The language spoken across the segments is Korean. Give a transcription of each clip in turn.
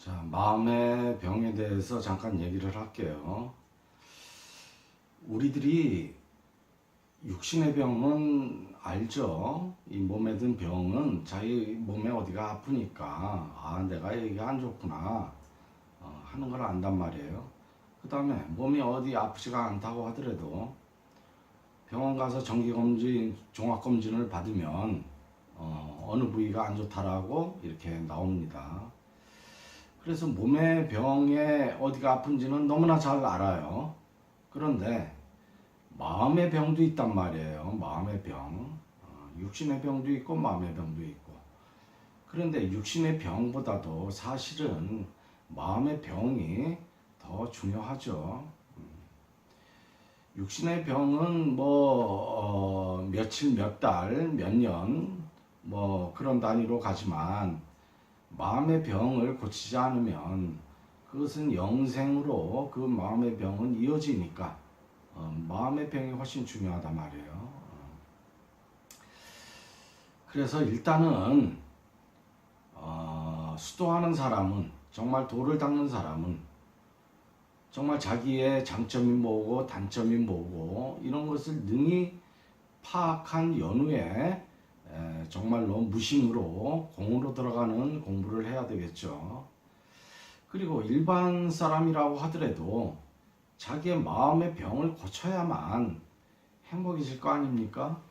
자, 마음의 병에 대해서 잠깐 얘기를 할게요. 우리들이 육신의 병은 알죠. 이 몸에 든 병은 자기 몸에 어디가 아프니까 내가 이게 안 좋구나 하는 걸 안단 말이에요. 그 다음에 몸이 어디 아프지가 않다고 하더라도 병원 가서 정기검진, 종합검진을 받으면 어느 부위가 안 좋다라고 이렇게 나옵니다. 그래서 몸의 병에 어디가 아픈지는 너무나 잘 알아요. 그런데 마음의 병도 있단 말이에요. 마음의 병. 육신의 병도 있고 마음의 병도 있고. 그런데 육신의 병보다도 사실은 마음의 병이 더 중요하죠. 육신의 병은 며칠, 몇 달, 몇 년, 그런 단위로 가지만 마음의 병을 고치지 않으면 그것은 영생으로 그 마음의 병은 이어지니까 마음의 병이 훨씬 중요하단 말이에요. 그래서 일단은 수도하는 사람은, 정말 도를 닦는 사람은 정말 자기의 장점이 뭐고 단점이 뭐고 이런 것을 능히 파악한 연후에 정말로 무심으로 공으로 들어가는 공부를 해야 되겠죠. 그리고 일반 사람이라고 하더라도 자기의 마음의 병을 고쳐야만 행복해질 거 아닙니까?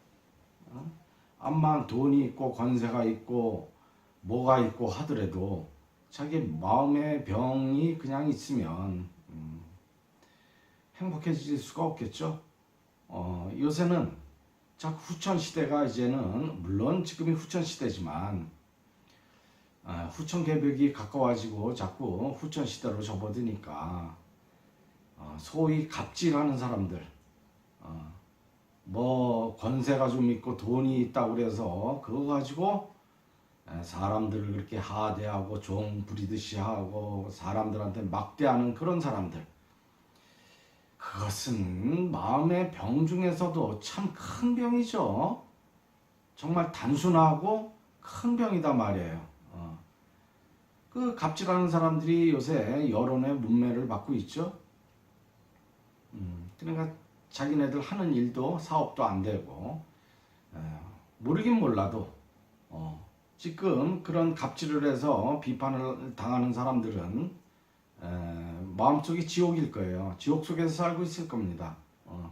암만 돈이 있고 권세가 있고 뭐가 있고 하더라도 자기 마음의 병이 그냥 있으면 행복해질 수가 없겠죠. 요새는 자꾸 후천 시대가 이제는, 물론 지금이 후천 시대지만 후천 개벽이 가까워지고 자꾸 후천 시대로 접어드니까 소위 갑질하는 사람들, 권세가 좀 있고 돈이 있다고 그래서 그거 가지고 사람들을 그렇게 하대하고 종 부리듯이 하고 사람들한테 막대하는 그런 사람들, 그것은 마음의 병 중에서도 참 큰 병이죠. 정말 단순하고 큰 병이다 말이에요. 그 갑질하는 사람들이 요새 여론의 문매를 받고 있죠. 그러니까 자기네들 하는 일도 사업도 안 되고, 모르긴 몰라도 지금 그런 갑질을 해서 비판을 당하는 사람들은 마음속이 지옥일 거예요. 지옥 속에서 살고 있을 겁니다.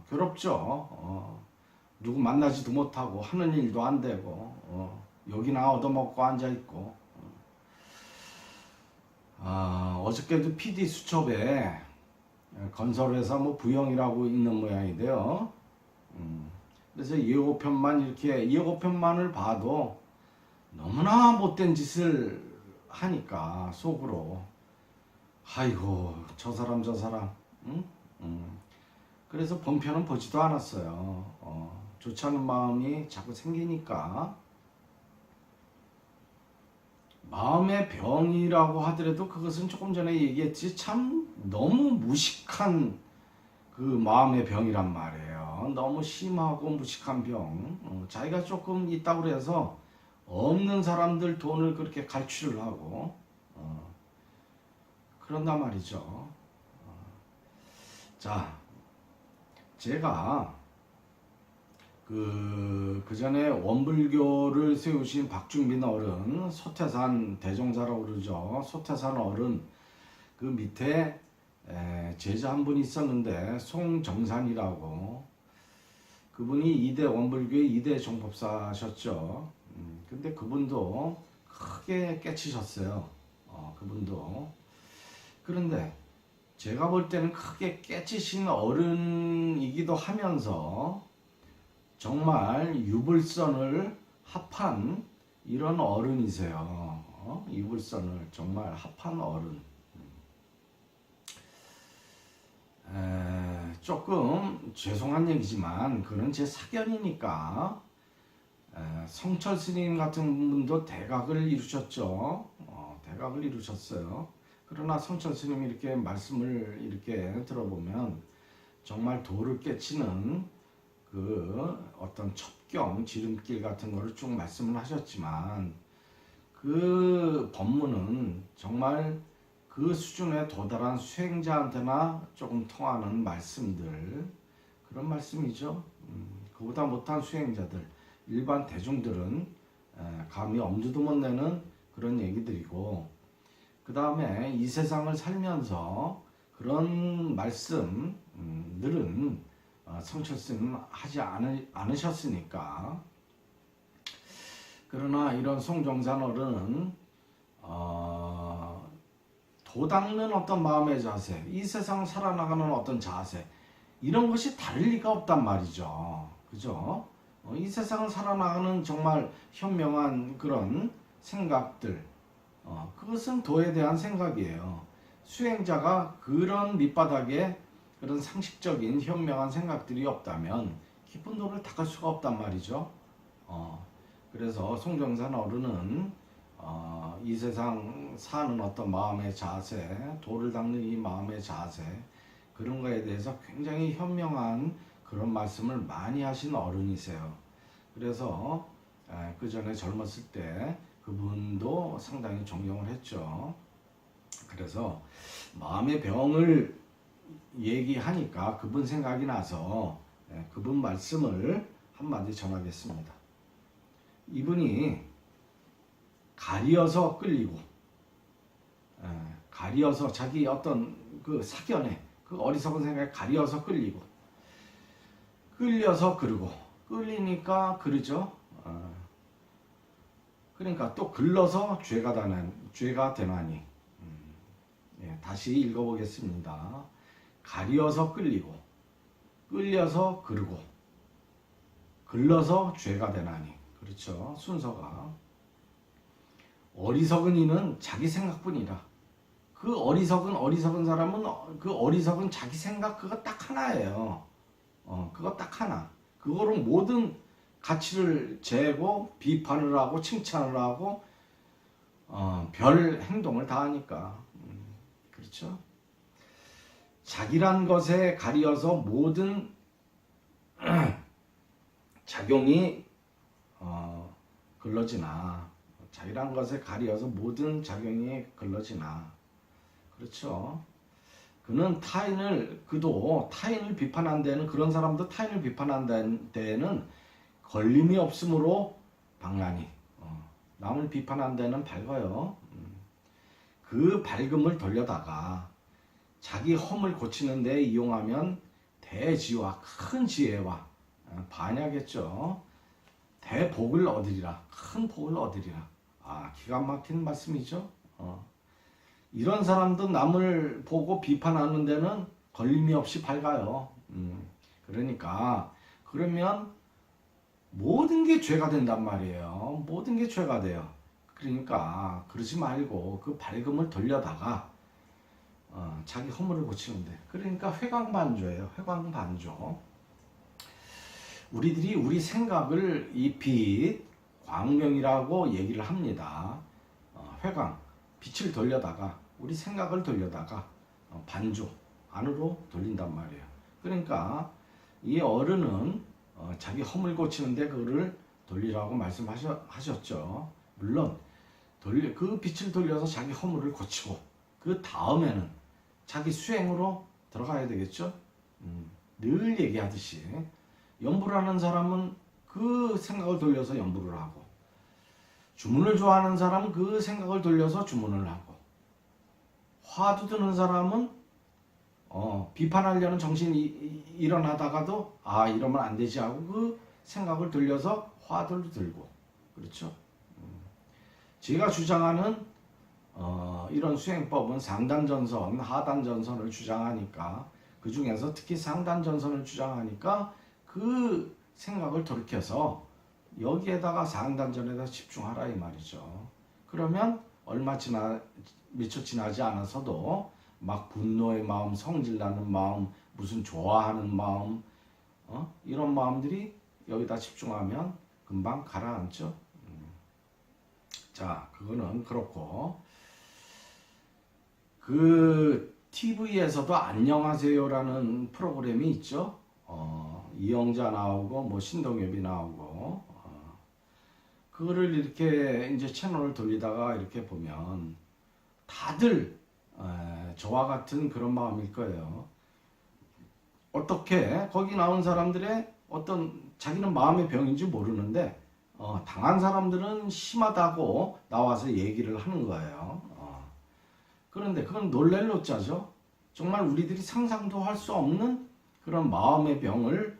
괴롭죠. 누구 만나지도 못하고 하는 일도 안 되고 여기나 얻어먹고 앉아있고. 어저께도 PD 수첩에 건설회사 부영이라고 있는 모양인데요. 그래서 예고편만을 봐도 너무나 못된 짓을 하니까 속으로 아이고 저 사람 응? 그래서 본편은 보지도 않았어요. 좋지 않은 마음이 자꾸 생기니까. 마음의 병이라고 하더라도 그것은 조금 전에 얘기했지 참 너무 무식한 그 마음의 병이란 말이에요. 너무 심하고 무식한 병. 자기가 조금 있다고 해서 없는 사람들 돈을 그렇게 갈취를 하고 그런단 말이죠. 자, 제가 그 전에 원불교를 세우신 박중빈 어른, 소태산 대종사라고 그러죠. 소태산 어른 그 밑에 제자 한 분이 있었는데 송정산이라고, 그분이 원불교의 2대 정법사셨죠. 근데 그분도 크게 깨치셨어요. 그분도. 그런데 제가 볼 때는 크게 깨치신 어른이기도 하면서 정말 유불선을 합한 이런 어른이세요. 유불선을 정말 합한 어른. 조금 죄송한 얘기지만 그는 제 사견이니까, 성철 스님 같은 분도 대각을 이루셨죠. 대각을 이루셨어요. 그러나 성철 스님이 이렇게 말씀을 이렇게 들어보면 정말 도를 깨치는 그 어떤 첩경, 지름길 같은 거를 쭉 말씀을 하셨지만 그 법문은 정말 그 수준에 도달한 수행자한테나 조금 통하는 말씀들, 그런 말씀이죠. 그보다 못한 수행자들, 일반 대중들은 감히 엄두도 못 내는 그런 얘기들이고, 그 다음에 이 세상을 살면서 그런 말씀들은 성철스님 하지 않으셨으니까. 그러나 이런 송정산 어른은 도닦는 어떤 마음의 자세, 이 세상 살아나가는 어떤 자세, 이런 것이 다를 리가 없단 말이죠. 그죠? 이 세상을 살아나가는 정말 현명한 그런 생각들, 그것은 도에 대한 생각이에요. 수행자가 그런 밑바닥에 그런 상식적인 현명한 생각들이 없다면 깊은 도를 닦을 수가 없단 말이죠. 그래서 송정산 어른은 이 세상 사는 어떤 마음의 자세, 도를 닦는 이 마음의 자세, 그런 거에 대해서 굉장히 현명한 그런 말씀을 많이 하신 어른이세요. 그래서 그 전에 젊었을 때 그분도 상당히 존경을 했죠. 그래서 마음의 병을 얘기하니까 그분 생각이 나서 그분 말씀을 한마디 전하겠습니다. 이분이 가리어서 끌리고, 가리어서 자기 어떤 그 사견에, 그 어리석은 생각에 가리어서 끌리고, 끌려서 그르고, 끌리니까 그르죠. 그러니까 또 글러서 죄가 되나니. 다시 읽어보겠습니다. 가리어서 끌리고, 끌려서 그르고, 글러서 죄가 되나니. 그렇죠. 순서가. 어리석은 이는 자기 생각뿐이라. 그 어리석은 사람은 그 어리석은 자기 생각 그거 딱 하나예요. 그거 딱 하나. 그거로 모든 가치를 재고 비판을 하고 칭찬을 하고 별 행동을 다 하니까. 그렇죠. 자기란 것에 가리어서 모든 작용이 걸러지나, 자기란 것에 가리어서 모든 작용이 걸러지나. 그렇죠. 그는 그도 타인을 비판한 데는, 그런 사람도 타인을 비판한 데에는 걸림이 없으므로 방란이, 남을 비판한 데는 밝아요. 그 밝음을 돌려다가 자기 험을 고치는 데 이용하면 대지와 큰 지혜와 반야겠죠. 대복을 얻으리라. 큰 복을 얻으리라. 기가 막힌 말씀이죠. 이런 사람도 남을 보고 비판하는 데는 걸림이 없이 밝아요. 그러면 모든 게 죄가 된단 말이에요. 모든 게 죄가 돼요. 그러니까 그러지 말고 그 밝음을 돌려다가 자기 허물을 고치는데, 그러니까 회광반조예요. 회광반조. 우리들이 우리 생각을 이 빛, 광명이라고 얘기를 합니다. 회광, 빛을 돌려다가, 우리 생각을 돌려다가 반조, 안으로 돌린단 말이에요. 그러니까 이 어른은 자기 허물 고치는데 그거를 돌리라고 말씀하셨죠. 물론 그 빛을 돌려서 자기 허물을 고치고 그 다음에는 자기 수행으로 들어가야 되겠죠. 늘 얘기하듯이 연부를 하는 사람은 그 생각을 돌려서 연부를 하고, 주문을 좋아하는 사람은 그 생각을 돌려서 주문을 하고, 화두 드는 사람은 비판하려는 정신이 일어나다가도 이러면 안 되지 하고 그 생각을 돌려서 화두를 들고. 그렇죠. 제가 주장하는 이런 수행법은 상단전선, 하단전선을 주장하니까, 그 중에서 특히 상단전선을 주장하니까 그 생각을 돌이켜서 여기에다가 상단전에다 집중하라 이 말이죠. 그러면 미처 지나지 않아서도 막 분노의 마음, 성질나는 마음, 무슨 좋아하는 마음, 이런 마음들이 여기다 집중하면 금방 가라앉죠. 자, 그거는 그렇고, 그 TV에서도 안녕하세요라는 프로그램이 있죠. 이영자 나오고 뭐 신동엽이 나오고, 그거를 이렇게 이제 채널을 돌리다가 이렇게 보면 다들 저와 같은 그런 마음일 거예요. 어떻게 거기 나온 사람들의 어떤 자기는 마음의 병인지 모르는데 당한 사람들은 심하다고 나와서 얘기를 하는 거예요. 그런데 그건 놀랄 노자죠. 정말 우리들이 상상도 할 수 없는 그런 마음의 병을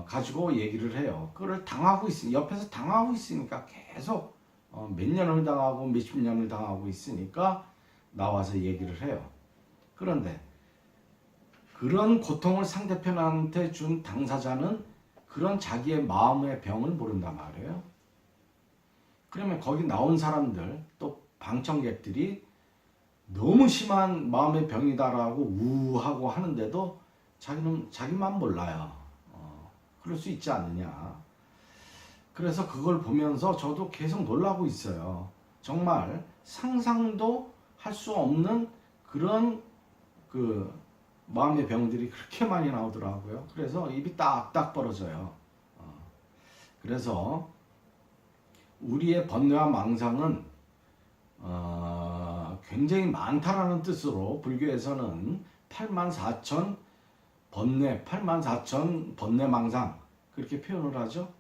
가지고 얘기를 해요. 그걸 당하고 옆에서 당하고 있으니까 계속 몇 년을 당하고 몇십 년을 당하고 있으니까 나와서 얘기를 해요. 그런데 그런 고통을 상대편한테 준 당사자는 그런 자기의 마음의 병을 모른단 말이에요. 그러면 거기 나온 사람들 또 방청객들이 너무 심한 마음의 병이다라고 우하고 하는데도 자기는 자기만 몰라요. 그럴 수 있지 않느냐. 그래서 그걸 보면서 저도 계속 놀라고 있어요. 정말 상상도 할 수 없는 그런 그 마음의 병들이 그렇게 많이 나오더라고요. 그래서 입이 딱딱 벌어져요. 그래서 우리의 번뇌와 망상은 굉장히 많다라는 뜻으로 불교에서는 84,000 번뇌, 84,000 번뇌 망상 그렇게 표현을 하죠.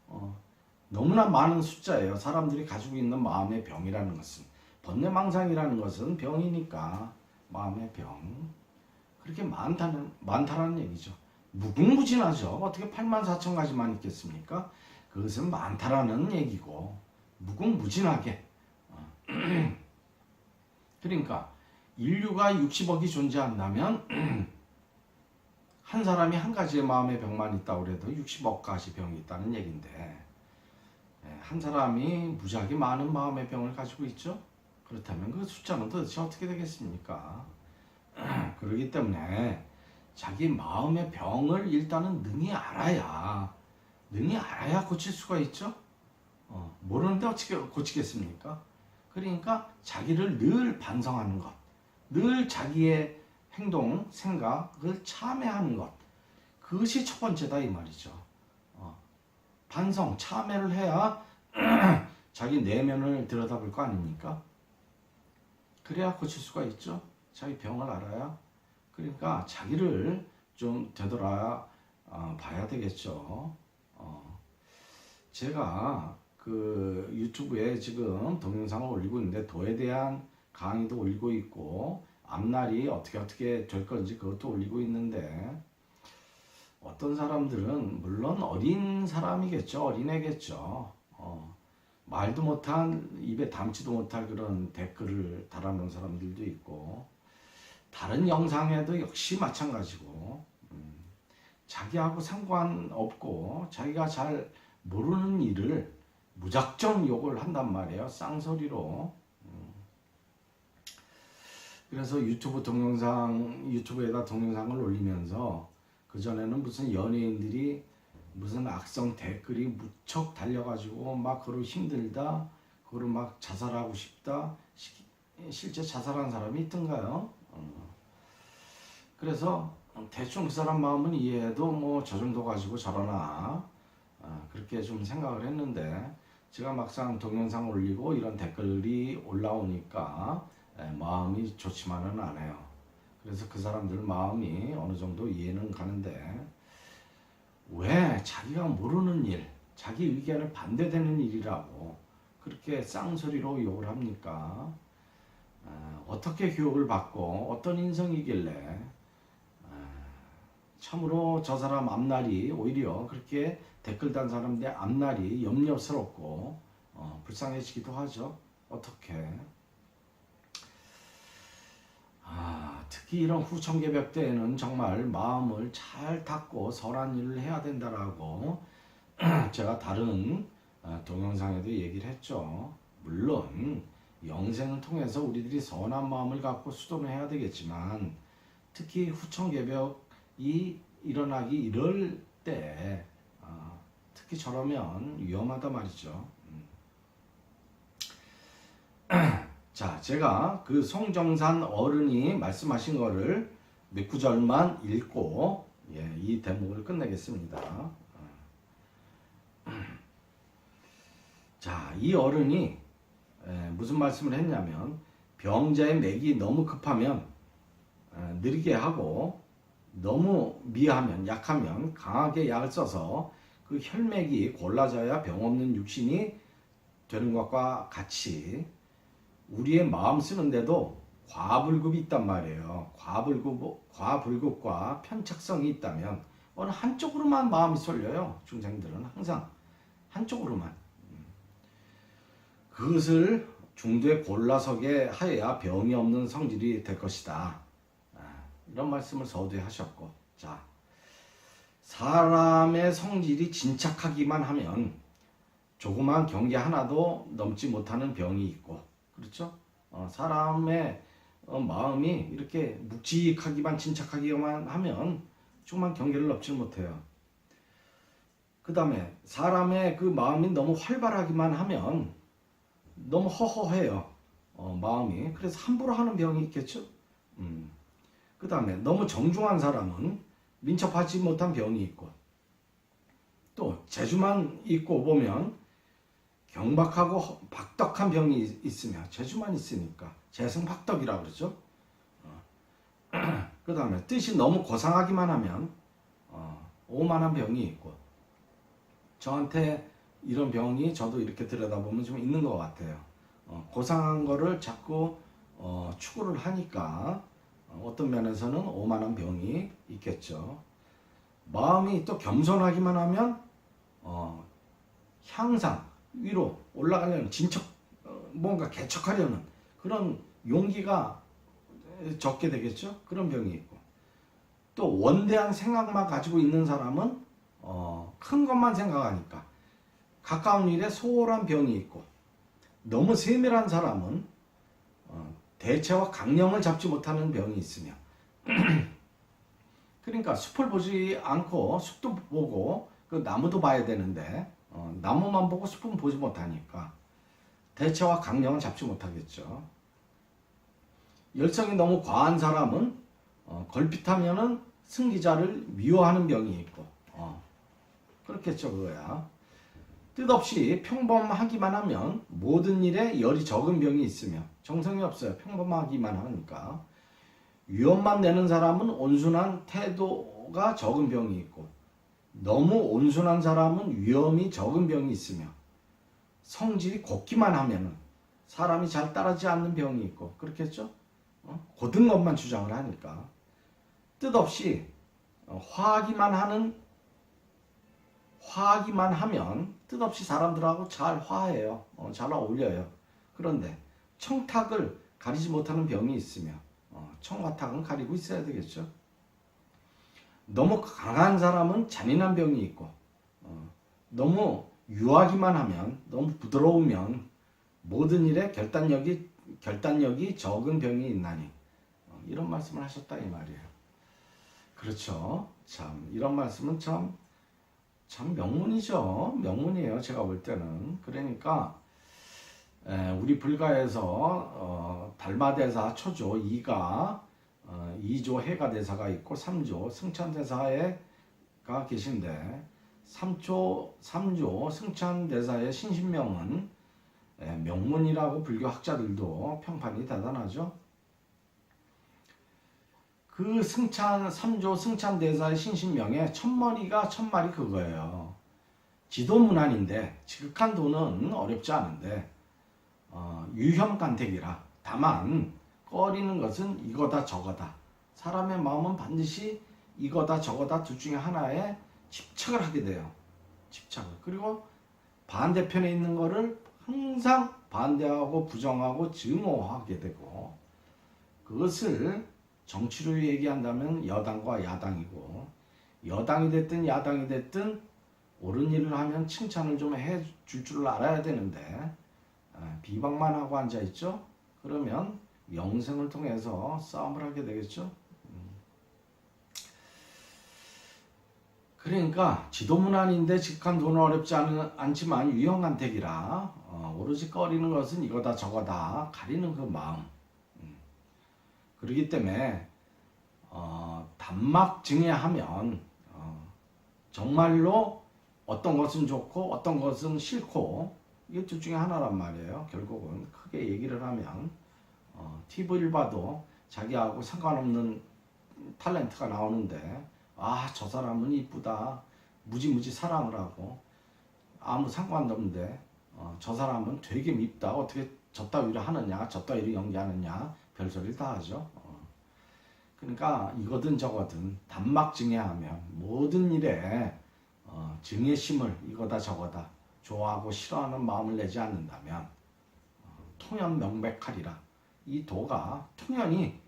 너무나 많은 숫자예요. 사람들이 가지고 있는 마음의 병이라는 것은. 번뇌 망상이라는 것은 병이니까 마음의 병. 그렇게 많다라는 얘기죠. 무궁무진하죠. 어떻게 84,000가지만 있겠습니까? 그것은 많다라는 얘기고 무궁무진하게. 그러니까 인류가 60억이 존재한다면 한 사람이 한 가지의 마음의 병만 있다고 해도 60억 가지 병이 있다는 얘기인데 한 사람이 무지하게 많은 마음의 병을 가지고 있죠. 그렇다면 그 숫자는 도대체 어떻게 되겠습니까? 그렇기 때문에 자기 마음의 병을 일단은 능히 알아야 고칠 수가 있죠. 모르는데 어떻게 고치겠습니까? 그러니까 자기를 늘 반성하는 것, 늘 자기의 행동, 생각을 참회하는 것, 그것이 첫 번째다 이 말이죠. 반성, 참회를 해야 자기 내면을 들여다볼 거 아닙니까? 그래야 고칠 수가 있죠. 자기 병을 알아야. 그러니까 자기를 좀 되돌아 봐야 되겠죠. 제가 그 유튜브에 지금 동영상을 올리고 있는데 도에 대한 강의도 올리고 있고 앞날이 어떻게 될 건지 그것도 올리고 있는데 어떤 사람들은 물론 어린 사람이겠죠. 어린애겠죠. 말도 못한 입에 담지도 못할 그런 댓글을 달아놓은 사람들도 있고 다른 영상에도 역시 마찬가지고 자기하고 상관없고 자기가 잘 모르는 일을 무작정 욕을 한단 말이에요. 쌍소리로. 그래서 유튜브에다 동영상을 올리면서 그전에는 무슨 연예인들이 무슨 악성 댓글이 무척 달려가지고 막 그걸 힘들다, 그걸 막 자살하고 싶다, 실제 자살한 사람이 있던가요? 그래서 대충 그 사람 마음은 이해해도 뭐 저 정도 가지고 저러나 그렇게 좀 생각을 했는데 제가 막상 동영상 올리고 이런 댓글이 올라오니까 마음이 좋지만은 않아요. 그래서 그 사람들 마음이 어느 정도 이해는 가는데 왜 자기가 모르는 일, 자기 의견에 반대되는 일이라고 그렇게 쌍소리로 욕을 합니까? 어떻게 교육을 받고 어떤 인성이길래 참으로 저 사람 앞날이 오히려 그렇게 댓글 단 사람들의 앞날이 염려스럽고 불쌍해지기도 하죠. 어떻게? 특히 이런 후청계벽 때에는 정말 마음을 잘 닫고 선한 일을 해야 된다라고 제가 다른 동영상에도 얘기를 했죠. 물론 영생을 통해서 우리들이 선한 마음을 갖고 수도를 해야 되겠지만 특히 후청계벽이 일어나기 이럴 때 특히 저러면 위험하다 말이죠. 자, 제가 그 송정산 어른이 말씀하신 거를 몇 구절만 읽고 이 대목을 끝내겠습니다. 자, 이 어른이 무슨 말씀을 했냐면 병자의 맥이 너무 급하면 느리게 하고 너무 미하면 약하면 강하게 약을 써서 그 혈맥이 골라져야 병 없는 육신이 되는 것과 같이 우리의 마음 쓰는데도 과불급이 있단 말이에요. 과불급과 편착성이 있다면 어느 한쪽으로만 마음이 쏠려요. 중생들은 항상 한쪽으로만. 그것을 중도에 골라서게 하여야 병이 없는 성질이 될 것이다. 이런 말씀을 서두에 하셨고, 자, 사람의 성질이 진착하기만 하면 조그만 경계 하나도 넘지 못하는 병이 있고, 그렇죠? 사람의 마음이 이렇게 묵직하기만 진착하기만 하면 조그만 경계를 넘지 못해요. 그 다음에 사람의 그 마음이 너무 활발하기만 하면 너무 허허해요. 마음이. 그래서 함부로 하는 병이 있겠죠. 그 다음에 너무 정중한 사람은 민첩하지 못한 병이 있고, 또 재주만 있고 보면 경박하고 박덕한 병이 있으며, 재주만 있으니까 재승박덕이라고 그러죠. 그 다음에 뜻이 너무 고상하기만 하면 오만한 병이 있고, 저한테 이런 병이 저도 이렇게 들여다보면 좀 있는 것 같아요. 고상한 거를 자꾸 추구를 하니까 어떤 면에서는 오만한 병이 있겠죠. 마음이 또 겸손하기만 하면 향상, 위로 올라가려는 진척, 뭔가 개척하려는 그런 용기가 적게 되겠죠. 그런 병이 있고, 또 원대한 생각만 가지고 있는 사람은 큰 것만 생각하니까 가까운 일에 소홀한 병이 있고, 너무 세밀한 사람은 대체와 강령을 잡지 못하는 병이 있으며, 그러니까 숲을 보지 않고 숲도 보고 그 나무도 봐야 되는데 나무만 보고 숲은 보지 못하니까 대체와 강령을 잡지 못하겠죠. 열성이 너무 과한 사람은 걸핏하면은 승기자를 미워하는 병이 있고, 그렇겠죠. 그거야. 뜻없이 평범하기만 하면 모든 일에 열이 적은 병이 있으며, 정성이 없어요. 평범하기만 하니까. 위험만 내는 사람은 온순한 태도가 적은 병이 있고, 너무 온순한 사람은 위험이 적은 병이 있으며, 성질이 곱기만 하면 사람이 잘 따르지 않는 병이 있고, 그렇겠죠? 고든 것만 주장을 하니까. 뜻없이 화하기만 하면 뜻없이 사람들하고 잘 화해요. 잘 어울려요. 그런데 청탁을 가리지 못하는 병이 있으며, 청화탁은 가리고 있어야 되겠죠. 너무 강한 사람은 잔인한 병이 있고, 너무 유하기만 하면, 너무 부드러우면 모든 일에 결단력이 적은 병이 있나니, 이런 말씀을 하셨다 이 말이에요. 그렇죠. 참 이런 말씀은 참 명문이죠. 명문이에요. 제가 볼 때는. 그러니까 우리 불가에서 달마대사 초조 2가 2조 해가대사가 있고 3조 승천대사가 계신데, 3조 승천대사의 신신명은 명문이라고 불교 학자들도 평판이 대단하죠. 그 3조 승천대사의 신신명의 첫머리가 첫말이 그거예요. 지도문안인데, 지극한 도는 어렵지 않은데 유형간택이라. 다만 꺼리는 것은 이거다 저거다. 사람의 마음은 반드시 이거다 저거다 둘 중에 하나에 집착을 하게 돼요. 집착을. 그리고 반대편에 있는 거를 항상 반대하고 부정하고 증오하게 되고, 그것을 정치로 얘기한다면 여당과 야당이고, 여당이 됐든 야당이 됐든 옳은 일을 하면 칭찬을 좀 해줄 줄 알아야 되는데, 비방만 하고 앉아있죠? 그러면 영생을 통해서 싸움을 하게 되겠죠? 그러니까 지도문안인데 직한 돈은 어렵지 않지만 유형간택이라, 오로지 꺼리는 것은 이거다 저거다 가리는 그 마음. 그렇기 때문에 단막증해하면 정말로 어떤 것은 좋고 어떤 것은 싫고, 이게 둘 중에 하나란 말이에요. 결국은 크게 얘기를 하면 TV를 봐도 자기하고 상관없는 탤런트가 나오는데 저 사람은 이쁘다 무지무지 사랑을 하고 아무 상관도 없는데 저 사람은 되게 밉다 어떻게 저 따위로 하느냐 저 따위로 연기하느냐 별소리를 다 하죠. 그러니까 이거든 저거든 단막증해하면 모든 일에 증예심을 이거다 저거다 좋아하고 싫어하는 마음을 내지 않는다면 통연 명백하리라. 이 도가 통연이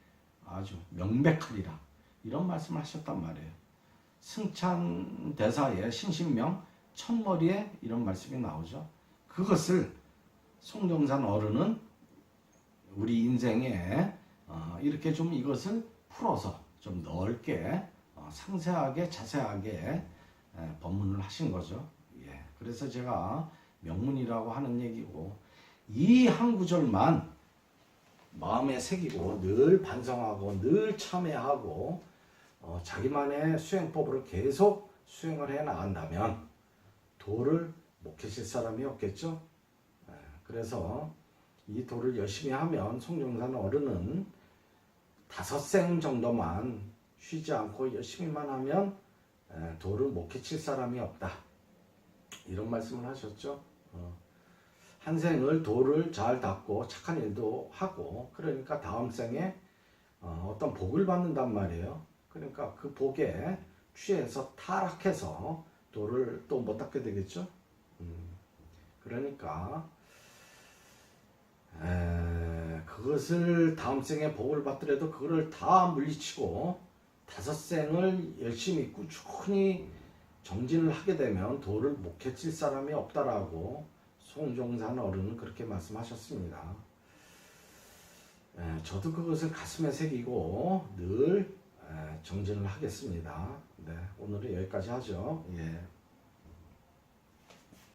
아주 명백하리라. 이런 말씀을 하셨단 말이에요. 승찬대사의 신신명 첫머리에 이런 말씀이 나오죠. 그것을 송정산 어른은 우리 인생에 이렇게 좀 이것을 풀어서 좀 넓게 상세하게 자세하게 법문을 하신 거죠. 예. 그래서 제가 명문이라고 하는 얘기고 이 한 구절만 마음에 새기고 늘 반성하고 늘 참회하고 자기만의 수행법으로 계속 수행을 해 나간다면 도를 못 계실 사람이 없겠죠. 그래서 이 도를 열심히 하면 송정산 어른은 5생 정도만 쉬지 않고 열심히만 하면 도를 못 끼칠 사람이 없다. 이런 말씀을 하셨죠. 한 생을 도를 잘 닦고 착한 일도 하고 그러니까 다음 생에 어떤 복을 받는단 말이에요. 그러니까 그 복에 취해서 타락해서 도를 또 못 닦게 되겠죠. 그러니까 그것을 다음 생에 복을 받더라도 그거를 다 물리치고 5생을 열심히 꾸준히 정진을 하게 되면 도를 못 깨칠 사람이 없다라고 송정산 어른은 그렇게 말씀하셨습니다. 저도 그것을 가슴에 새기고 늘 정진을 하겠습니다. 네, 오늘은 여기까지 하죠. 예.